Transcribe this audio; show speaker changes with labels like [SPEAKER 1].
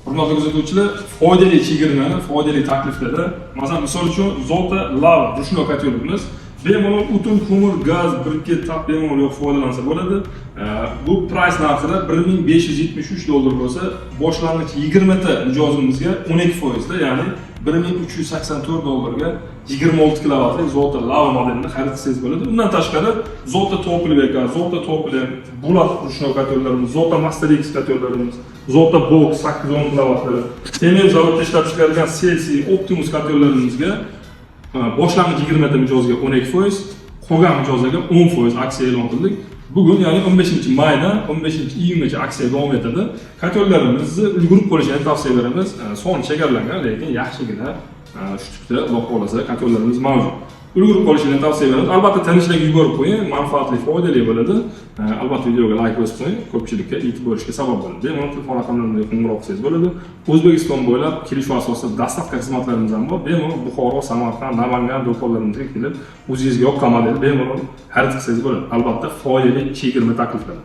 [SPEAKER 1] Hurmatli kuzatuvchilar, foydali chegirmani, foydali takliflarda, masalan, misol uchun Zolta Lava ruchnoy kotelimiz bemalol o'tin, ko'mir, gaz, briket bemalol yo'q foydalansa bo'ladi. Bu price narxida $1573 bo'lsa, boshlang'ich 20 ta mijozimizga 12% da, ya'ni $1384 ga 26 kilovatli Zolta Lava modelini xarid qilsangiz bo'ladi. Undan tashqari Zolta Topliveka, Zolta Topli, Bulat ruchnoy kotellarimiz, Zolta Master X kotellarimiz, Zolta Box 810 kilovatli, Temir zavodda ishlab chiqarilgan Celsius Optimus kotellarimizga boshlang'ich 20 ta mijozga 12%, qolgan mijozlarga 10% aksiya e'lon qildik. Bugun, ya'ni 15-maydan 15-iyungacha aksiya davom etadi. Kotellarimizni ulgurib qo'yishni tavsiya beramiz. Soni chegaralangan, lekin yaxshigina shu tipda Alloh xolasa kotellarimiz mavjud. Ulgurib qolishini tavsiya beramiz. Albatta tanishlarga yuborib qo'ying, manfaatli, foydali bo'ladi. Albatta videoga like bosib qo'ying, ko'pchilikka yetib borishga sabab bo'ladi. Bemalol telefon raqamlarimga qo'ng'iroq qilsangiz bo'ladi. O'zbekiston bo'ylab kelishuv asosida dastavka xizmatlarimiz ham bor. Bemalol Buxoro, Samarqand, Namangan do'konlarimizga kelib, o'zingizga yoqqan modelni bemalol xarid qilsangiz bo'ladi. Albatta foydali chegirma takliflar.